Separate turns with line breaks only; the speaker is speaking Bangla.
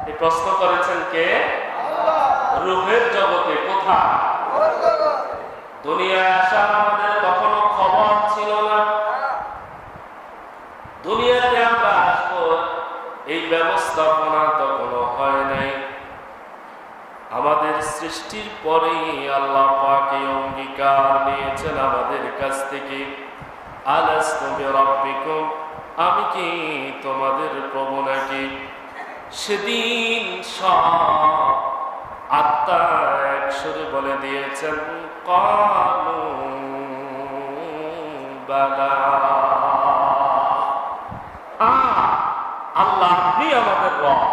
এই প্রশ্ন করেছেন কে? রূহের জগতে। কোথায়? দুনিয়ায় আসার আমাদের কখনো খবর ছিল না। দুনিয়াতে আমরা আসবো এই ব্যবস্থাপনা তখনো হয় নাই। আমাদের সৃষ্টির পরেই আল্লাহ পাক এই অঙ্গীকার নিয়েছেন আমাদের কাছ থেকে, আলাস্তু বিরাব্বিকুম, আমি কি তোমাদের প্রভু নাকি? সেদিন সব আত্মা একসুরে বলে দিয়েছেন, ক্বালু বালা, আল্লাহ আপনি আমাদের রব।